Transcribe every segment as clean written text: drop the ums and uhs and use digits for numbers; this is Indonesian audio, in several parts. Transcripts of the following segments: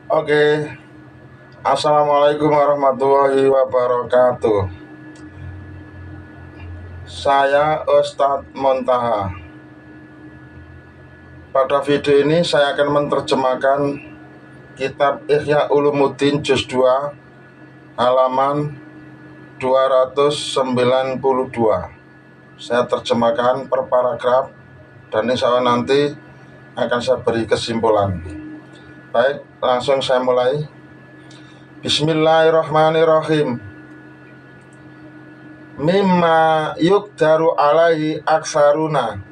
Oke, Assalamualaikum warahmatullahi wabarakatuh. Saya Ustadz Montaha. Pada video ini saya akan menerjemahkan kitab Ihya Ulumuddin Juz 2 halaman 292. Saya terjemahkan per paragraf dan insya Allah nanti akan saya beri kesimpulan. Baik, langsung saya mulai. Bismillahirrahmanirrahim. Mimma yukdaru alaihi aksaruna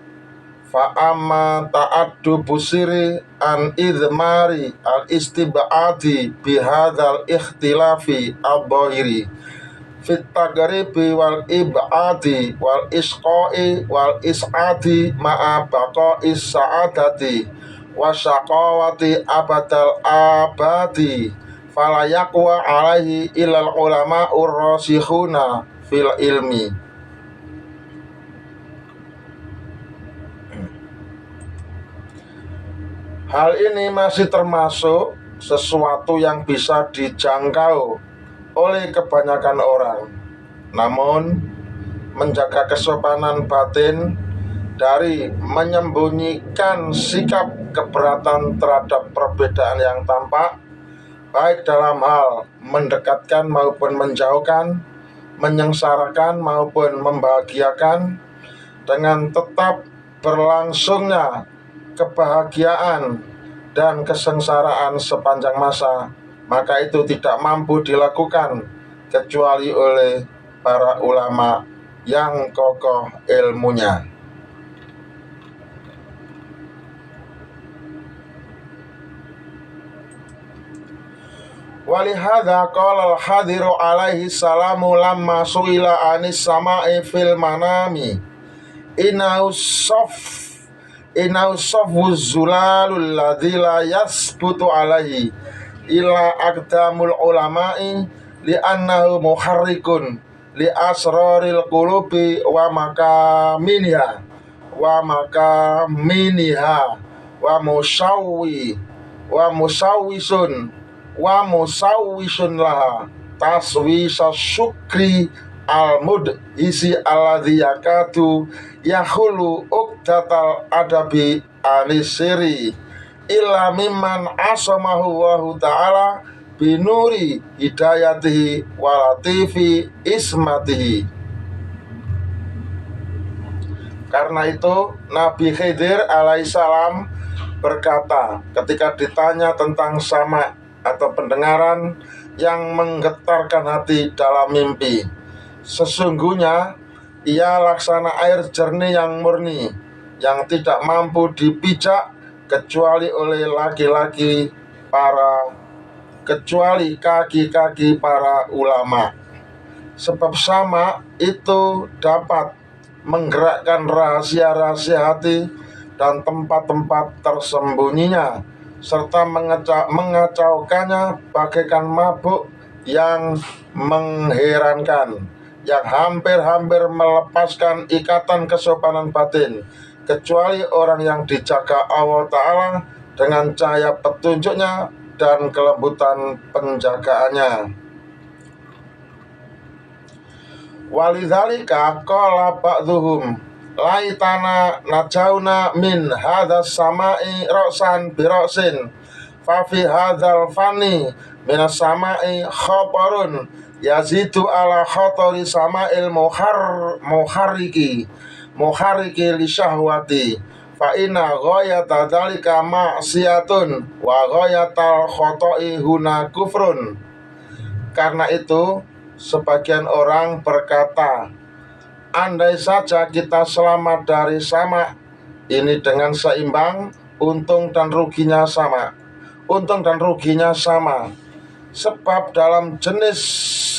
fa amma ta'addu busiri an idmari al istibadi bihadzal ikhtilafi al-dhahiri fit tagribi wal ibadi wal isqai wal is'adi ma'a baqa'is sa'adati wa syaqawati abadal abadi fala yaqwa alaihi ilal ulama'ur rasikhuna fil ilmi. Hal ini masih termasuk sesuatu yang bisa dijangkau oleh kebanyakan orang. Namun, menjaga kesopanan batin dari menyembunyikan sikap keberatan terhadap perbedaan yang tampak, baik dalam hal mendekatkan maupun menjauhkan, menyengsarakan maupun membahagiakan, dengan tetap berlangsungnya kebahagiaan dan kesengsaraan sepanjang masa, maka itu tidak mampu dilakukan kecuali oleh para ulama yang kokoh ilmunya. Walihada qala al-hadiru alaihi salamu lamma su'ila anis sama'i fil manami inau safwu zulalul ladzi la yasbutu alaihi ila aqdamul ulama'i li'annahu muharrikun li asraril qulubi wa makaminiha wa musawwisun laha taswisa syukri al-mud isi alladhi yakatu yahulu uqdatal adabi anisiri illa mimman asamahu Allahu ta'ala binuri hidayatihi walatifi ismatihi. Karena itu Nabi Khidir alaihissalam berkata ketika ditanya tentang sama atau pendengaran yang menggetarkan hati dalam mimpi, sesungguhnya ia laksana air jernih yang murni yang tidak mampu dipijak kecuali oleh kaki-kaki para ulama. Sebab sama itu dapat menggerakkan rahasia-rahasia hati dan tempat-tempat tersembunyinya, serta mengacaukannya bagaikan mabuk yang mengherankan, yang hampir-hampir melepaskan ikatan kesopanan batin, kecuali orang yang dijaga Allah Ta'ala dengan cahaya petunjuknya dan kelembutan penjagaannya. Walidzalika qala ba'dhuhum laitana najauna min hadas sama'i ra'san bira'sin fa fi hadzal fani minas sama'i khatarun yazidu ala khatari sama'il muharriki li syahwati fa inna ghayata dzalika ma'siyatun wa ghayatal khata'i huna kufrun. Karena itu sebagian orang berkata, andai saja kita selamat dari sama ini dengan seimbang, untung dan ruginya sama. Sebab dalam jenis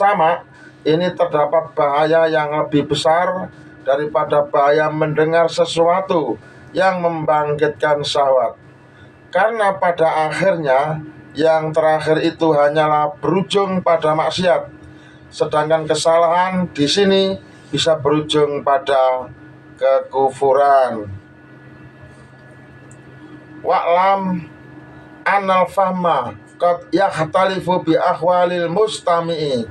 sama ini terdapat bahaya yang lebih besar daripada bahaya mendengar sesuatu yang membangkitkan syahwat. Karena pada akhirnya yang terakhir itu hanyalah berujung pada maksiat, sedangkan kesalahan di sini bisa berujung pada kekufuran. Wa'lam anal fahma qad yakhtalifu bi ahwalil mustami'i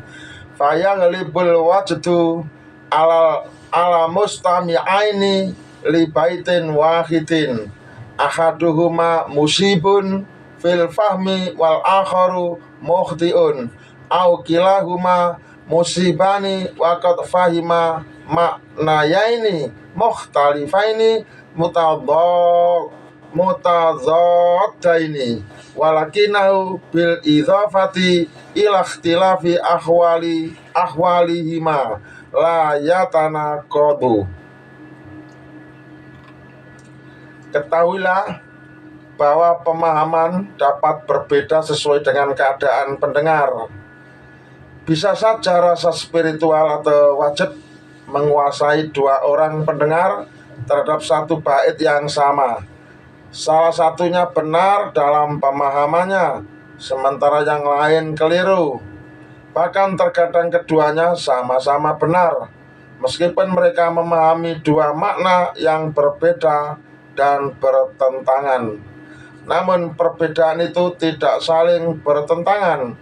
fayaghlibul wajdu ala mustami'aini li baitin wahidin ahaduhuma musibun fil fahmi wal akharu mukhtiun au kilahuma musibani wa qad fahima maknayaini mukhtalifaini mutadzaddaini walakinahu bil idhafati ila ikhtilafi ahwalihima la yatanaqadu. Ketahuilah bahwa pemahaman dapat berbeda sesuai dengan keadaan pendengar. Bisa saja rasa spiritual atau wajib menguasai dua orang pendengar terhadap satu bait yang sama. Salah satunya benar dalam pemahamannya, sementara yang lain keliru. Bahkan terkadang keduanya sama-sama benar, meskipun mereka memahami dua makna yang berbeda dan bertentangan. Namun perbedaan itu tidak saling bertentangan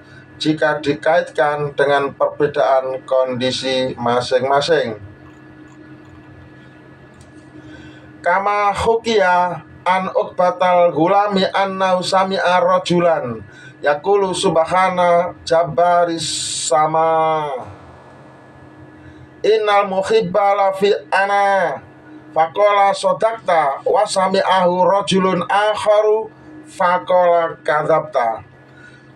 jika dikaitkan dengan perbedaan kondisi masing-masing. Kama hukiya an Uqbatal Ghulami annau sami'a rajulan yaqulu subhana jabbaris sama innal muhibba la fi ana faqala sodakta wa sami'ahu rajulun akharu faqala kadzabta.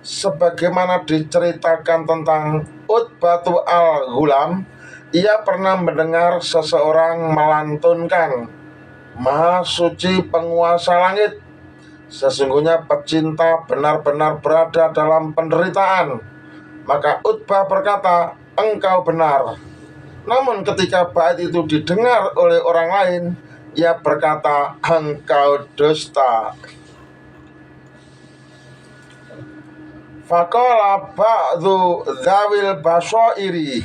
Sebagaimana diceritakan tentang Utbatu al-Ghulam, ia pernah mendengar seseorang melantunkan, Maha suci penguasa langit, sesungguhnya pecinta benar-benar berada dalam penderitaan. Maka Utbah berkata, engkau benar. Namun ketika bait itu didengar oleh orang lain, ia berkata, engkau dusta. Faqala ba'dhu dzawil basairi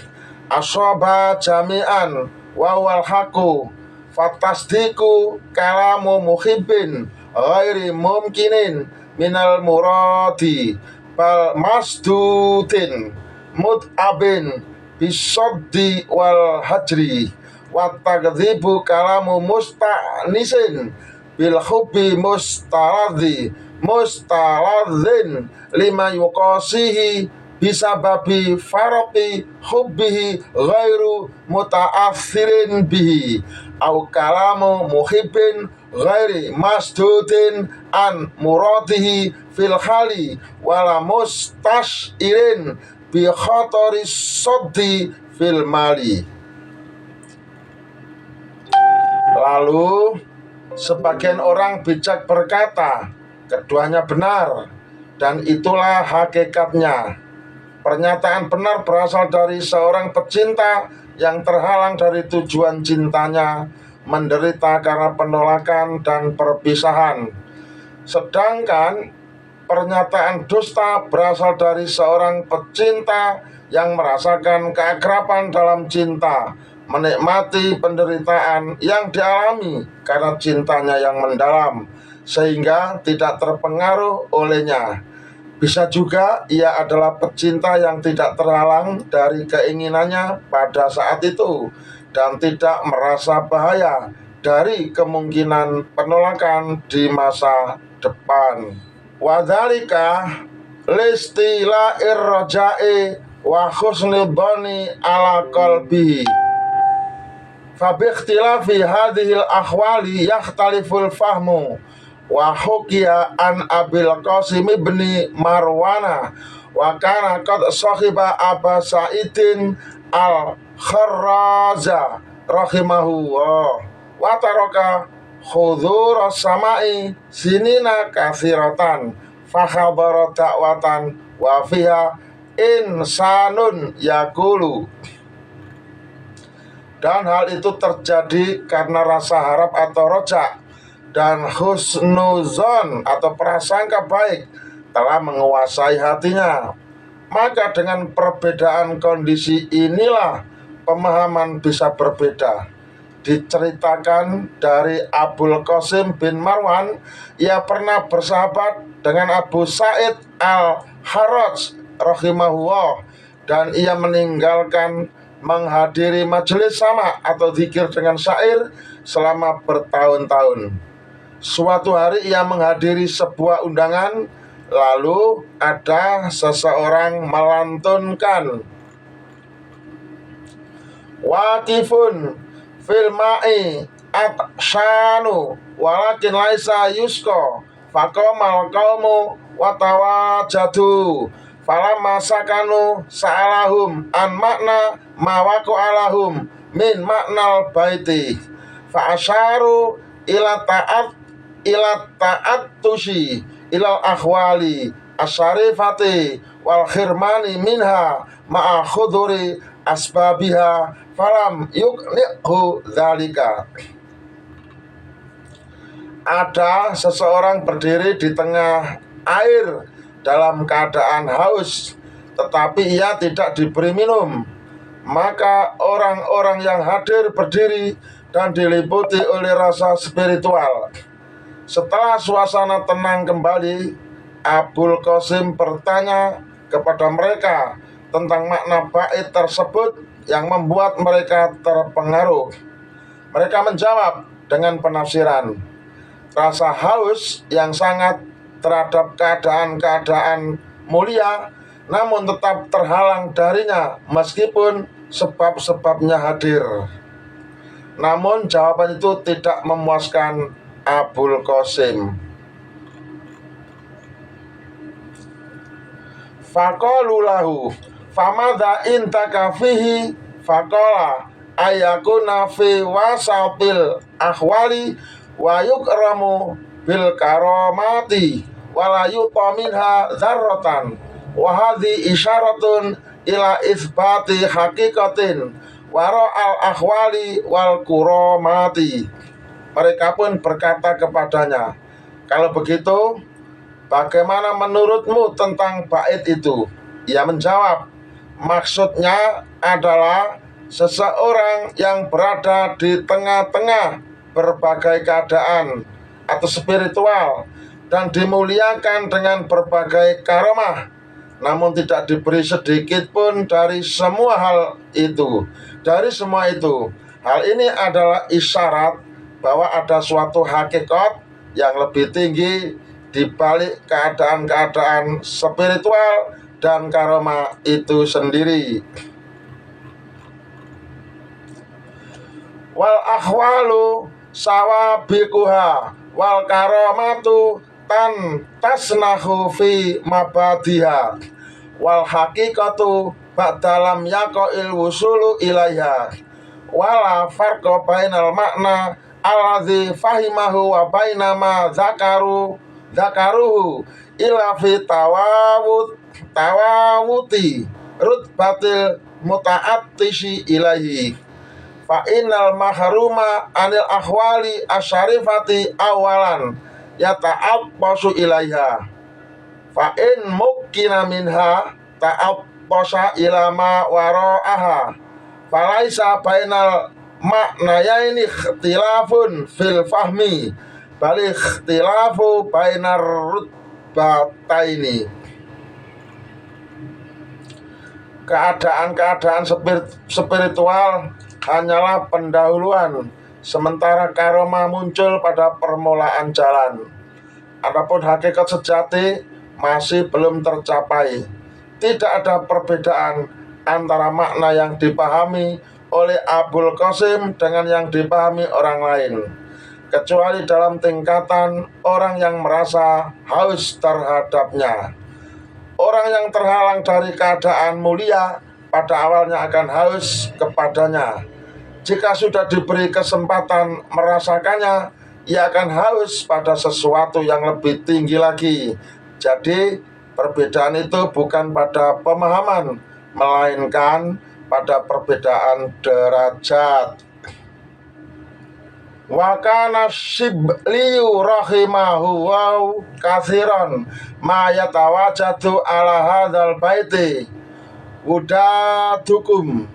asaba jami'an wa wal haqu fatasdiku kalamu muhibbin ghairi mumkinin minal muradi bal masdudin mut'abin bisaddi wal hajri wa takdzibu kalamu musta'nisin bil hubbi mustaladzin lima yuqasihi bisababi faraqi hubbihi ghairu muta'assirin bihi au kalamu muhibbin ghairi masdudin an muradihi fil khali wala mustashirin bi khatari saddi fil mali. Lalu sebagian orang bijak berkata, keduanya benar dan itulah hakikatnya. Pernyataan benar berasal dari seorang pecinta yang terhalang dari tujuan cintanya, menderita karena penolakan dan perpisahan. Sedangkan pernyataan dusta berasal dari seorang pecinta yang merasakan keakraban dalam cinta, menikmati penderitaan yang dialami karena cintanya yang mendalam, sehingga tidak terpengaruh olehnya. Bisa juga ia adalah pecinta yang tidak terhalang dari keinginannya pada saat itu dan tidak merasa bahaya dari kemungkinan penolakan di masa depan. Wadzalika listila'ir raja'i wa husnul dhani ala qalbihi. Fa bi ikhtilafi hadhil ahwali yakhtaliful fahmu. Wa hukiya an Abil Qasim ibni Marwana wa kana qad sahiba Aba Sa'idin al-Kharraza rahimahullah wa taraka khudhur samai sinina kathiratan fakhadara da'watan wa fiha insanun yakulu. Dan hal itu terjadi karena rasa harap atau rojak dan husnuzon atau prasangka baik telah menguasai hatinya. Maka dengan perbedaan kondisi inilah pemahaman bisa berbeda. diceritakan dari Abul Qasim bin Marwan, ia pernah bersahabat dengan Abu Sa'id al-Harraj rahimahullah, dan ia meninggalkan menghadiri majelis sama atau zikir dengan syair selama bertahun-tahun. Suatu hari ia menghadiri sebuah undangan, lalu ada seseorang melantunkan, "Waqifun fil ma'i atshanu walakin laisa yusko faqamal qaumu watawajadu falamma sakanu sa'alahum an makna ma alahum min maknal baiti fa asyaru ila ta'attushi ilal akhwali asyarifati wal khirmani minha ma'a khuduri asbabiha falam yuknihu dzalika." Ada seseorang berdiri di tengah air dalam keadaan haus, tetapi ia tidak diberi minum. Maka orang-orang yang hadir berdiri dan diliputi oleh rasa spiritual. Setelah suasana tenang kembali, Abul Qasim bertanya kepada mereka tentang makna bait tersebut yang membuat mereka terpengaruh. Mereka menjawab dengan penafsiran, rasa haus yang sangat terhadap keadaan-keadaan mulia, namun tetap terhalang darinya meskipun sebab-sebabnya hadir. Namun jawaban itu tidak memuaskan Abul Qasim. Faqalu lahu famadha intaka fihi faqala ayakuna fi wasatil akhwali wa yukramu bil karamati wala yuta minha dzarratan wa hadhi isyaratun ila isbati haqiqatin wara al akhwali wal kuramati. Mereka pun berkata kepadanya, "Kalau begitu, bagaimana menurutmu tentang bait itu?" Ia menjawab, "Maksudnya adalah seseorang yang berada di tengah-tengah berbagai keadaan atau spiritual dan dimuliakan dengan berbagai karomah, namun tidak diberi sedikit pun dari semua hal itu. Dari semua itu, hal ini adalah isyarat bahwa ada suatu hakikat yang lebih tinggi di balik keadaan-keadaan spiritual dan karomah itu sendiri. Wal akhwalu sawabiquha wal karomatu tan tasnahu fi mabadiha wal haqiqatu ba'dalam yaqa'il wusulu ilaiha wala farqa bainal makna alladzi fahimahu wa baina ma zakaruhu ila fi tawawuti rutbatil muta'attishi ilaihi fa innal mahruma anil akhwali asyarifati awalan yata'abbasu ilaiha fa in mukkina minha ta'abbasa ila ma wara'aha falaisa bainal maknayaini ikhtilafun fil fahmi bal ikhtilafu bainar rutbataini. Keadaan-keadaan spiritual hanyalah pendahuluan, sementara karomah muncul pada permulaan jalan. Adapun hakikat sejati masih belum tercapai. Tidak ada perbedaan antara makna yang dipahami oleh Abul Qasim dengan yang dipahami orang lain, kecuali dalam tingkatan orang yang merasa haus terhadapnya. Orang yang terhalang dari keadaan mulia pada awalnya akan haus kepadanya. Jika sudah diberi kesempatan merasakannya, ia akan haus pada sesuatu yang lebih tinggi lagi. Jadi perbedaan itu bukan pada pemahaman, melainkan pada perbedaan derajat. Wa kana Syibli rahimahu wa katsiran ma yatawajadu ala hadzal baiti wudadukum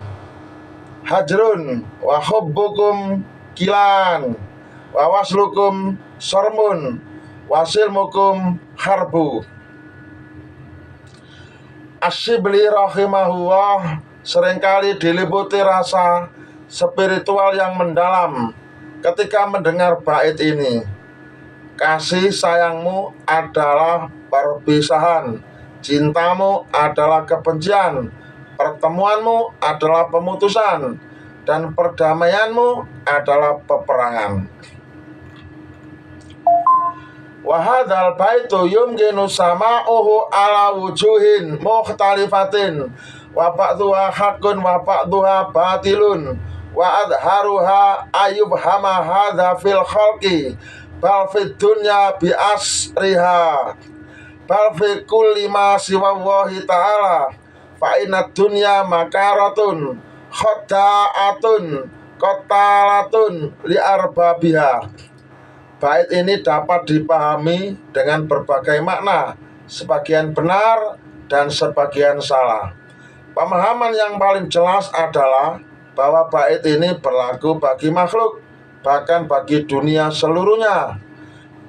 hajrun wa hubbukum kilan, wa waslukum sormun, wasilmukum harbu. Asyibli rahimahullah seringkali diliputi rasa spiritual yang mendalam ketika mendengar bait ini. Kasih sayangmu adalah perpisahan, cintamu adalah kebencian, pertemuanmu adalah pemutusan, dan perdamaianmu adalah peperangan. Wahadal baitu yumkinu sama'uhu ala wujuhin mukhtalifatin wa ba'duha haqqun wa ba'duha batilun wa adharuha ayubhama hadha fil khalqi bal fid dunya bi asriha bal fi kulli ma siwallahi ta'ala fa inna dunya makaratun khoda'atun qatalatun li arbabiha. Bait ini dapat dipahami dengan berbagai makna, sebagian benar dan sebagian salah. Pemahaman yang paling jelas adalah bahwa bait ini berlaku bagi makhluk, bahkan bagi dunia seluruhnya,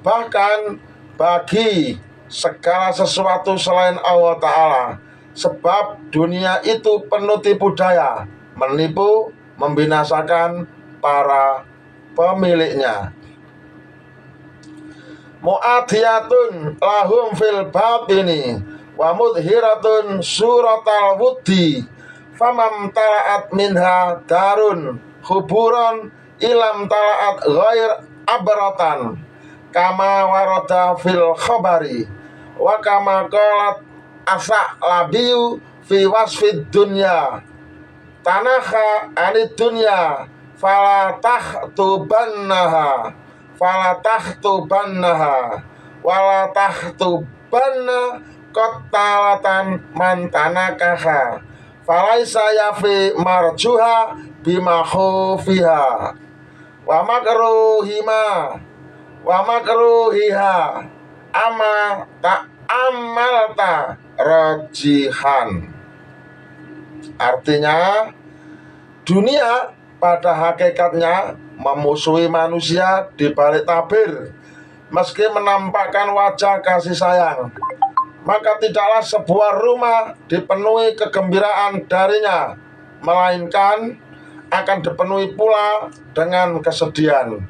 bahkan bagi segala sesuatu selain Allah Ta'ala. Sebab dunia itu penuh tipu daya, menipu, membinasakan para pemiliknya. Mu'adiyatun lahum fil batini wa mudhiratun suratal wuddi famam tala'at minha darun huburan ilam tala'at ghair abratan kama warada fil khabari wa kama qalat asa labiyu fi wasfid dunya tanaha anid dunya fala tahtubannaha wala tahtubanna qatalatan mantanakaha falaisa yafi marjuha bimakhufiha wa makruhiha ama tak amalta rajihan. Artinya, dunia pada hakikatnya memusuhi manusia di balik tabir, meski menampakkan wajah kasih sayang. Maka tidaklah sebuah rumah dipenuhi kegembiraan darinya, melainkan akan dipenuhi pula dengan kesedihan,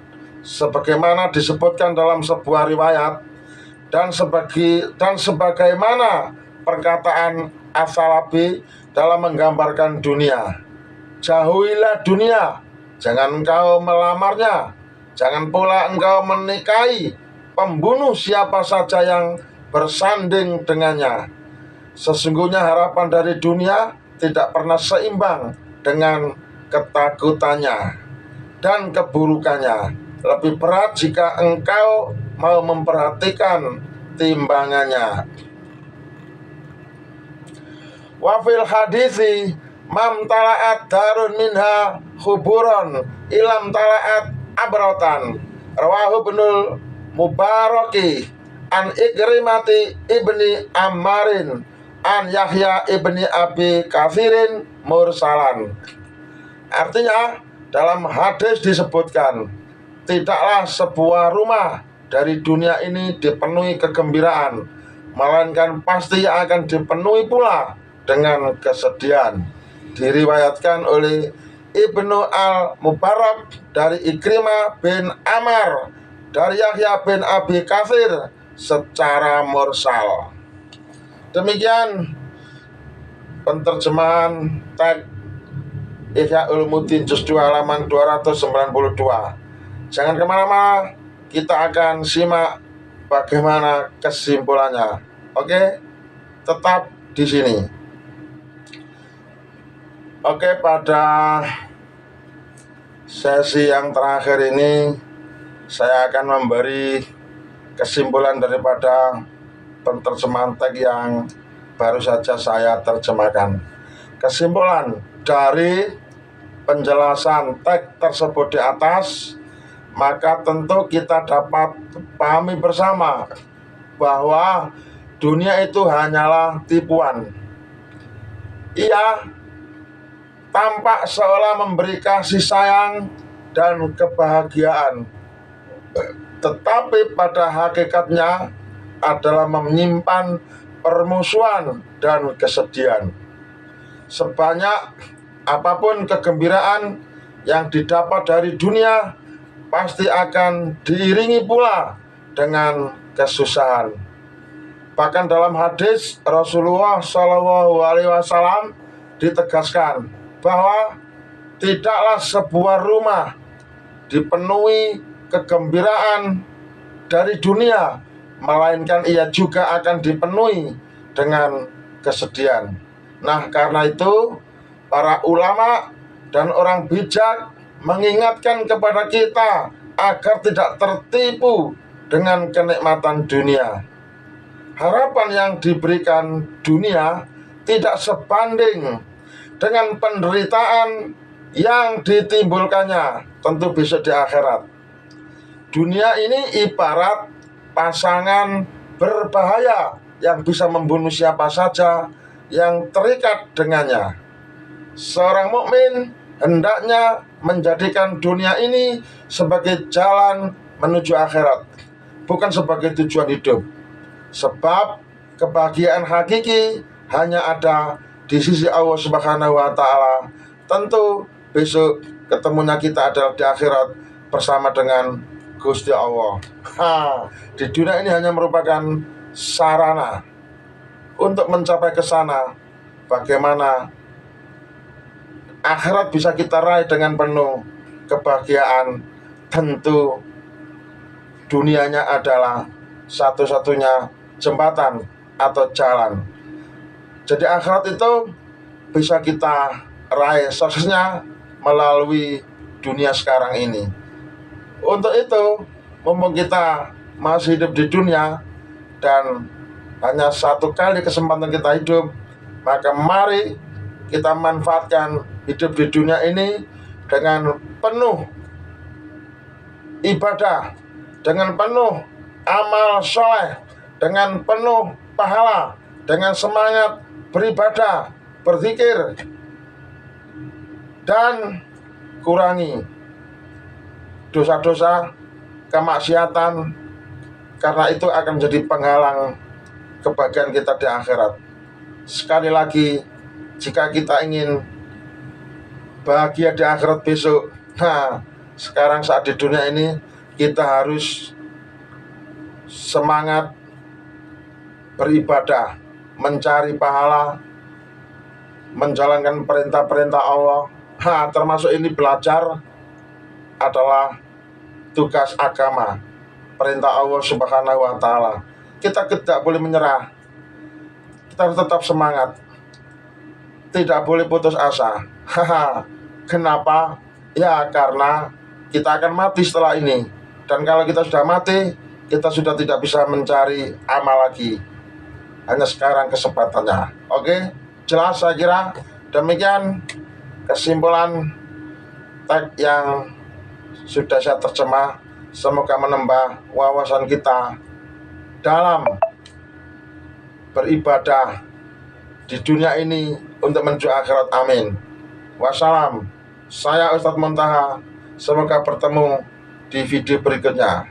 sebagaimana disebutkan dalam sebuah riwayat dan sebagaimana perkataan As-Salabi dalam menggambarkan dunia. Jauhilah dunia, jangan engkau melamarnya, jangan pula engkau menikahi pembunuh siapa saja yang bersanding dengannya. Sesungguhnya harapan dari dunia tidak pernah seimbang dengan ketakutannya dan keburukannya. Lebih berat jika engkau mau memperhatikan timbangannya. Wafil hadisi mam tala'at darun minha huburon ilam tala'at abratan rawahu Ibnul Mubaraki an Ikrimati ibni Ammarin an Yahya ibni Abi Kathirin mursalan. Artinya, dalam hadis disebutkan, tidaklah sebuah rumah dari dunia ini dipenuhi kegembiraan, melainkan pasti akan dipenuhi pula dengan kesedihan. Diriwayatkan oleh Ibnu Al-Mubarak dari Ikrimah bin Ammar dari Yahya bin Abi Katsir secara mursal. Demikian penterjemahan teks Ihya Ulumuddin juz 2 halaman 292. Jangan kemana-mana, kita akan simak bagaimana kesimpulannya. Oke, tetap di sini. Oke, pada sesi yang terakhir ini saya akan memberi kesimpulan daripada penterjemahan teks yang baru saja saya terjemahkan. Kesimpulan dari penjelasan teks tersebut di atas, maka tentu kita dapat pahami bersama bahwa dunia itu hanyalah tipuan. Ia tampak seolah memberi kasih sayang, dan kebahagiaan, tetapi pada hakikatnya adalah menyimpan permusuhan dan kesedihan. Sebanyak apapun kegembiraan yang didapat dari dunia, pasti akan diiringi pula dengan kesusahan. Bahkan dalam hadis Rasulullah SAW ditegaskan bahwa tidaklah sebuah rumah dipenuhi kegembiraan dari dunia, melainkan ia juga akan dipenuhi dengan kesedihan. Nah, karena itu para ulama dan orang bijak mengingatkan kepada kita agar tidak tertipu dengan kenikmatan dunia. Harapan yang diberikan dunia tidak sebanding dengan penderitaan yang ditimbulkannya tentu besok di akhirat. Dunia ini ibarat pasangan berbahaya yang bisa membunuh siapa saja yang terikat dengannya. Seorang mukmin hendaknya menjadikan dunia ini sebagai jalan menuju akhirat, bukan sebagai tujuan hidup. Sebab kebahagiaan hakiki hanya ada di sisi Allah Subhanahu wa Ta'ala. Tentu besok ketemunya kita adalah di akhirat bersama dengan Gusti Allah. Di dunia ini hanya merupakan sarana untuk mencapai ke sana. Bagaimana akhirat bisa kita raih dengan penuh kebahagiaan? Tentu dunianya adalah satu-satunya jembatan atau jalan. Jadi akhirat itu bisa kita raih suksesnya melalui dunia sekarang ini. Untuk itu, mumpung kita masih hidup di dunia dan hanya satu kali kesempatan kita hidup, maka mari kita manfaatkan hidup di dunia ini dengan penuh ibadah, dengan penuh amal soleh, dengan penuh pahala, dengan semangat beribadah, berzikir, dan kurangi dosa-dosa, kemaksiatan, karena itu akan menjadi penghalang kebahagiaan kita di akhirat. Sekali lagi, jika kita ingin bahagia di akhirat besok, sekarang saat di dunia ini kita harus semangat beribadah, mencari pahala, menjalankan perintah-perintah Allah. Termasuk ini belajar adalah tugas agama, perintah Allah Subhanahu wa Ta'ala. Kita tidak boleh menyerah, kita harus tetap semangat, tidak boleh putus asa. Kenapa? Ya karena kita akan mati setelah ini. Dan kalau kita sudah mati, kita sudah tidak bisa mencari amal lagi. Hanya sekarang kesempatannya. Oke, jelas saya kira. Demikian kesimpulan teks yang sudah saya terjemah. Semoga menambah wawasan kita dalam beribadah di dunia ini untuk menuju akhirat. Amin. Wassalam. Saya Ustadz Muntaha. Semoga bertemu di video berikutnya.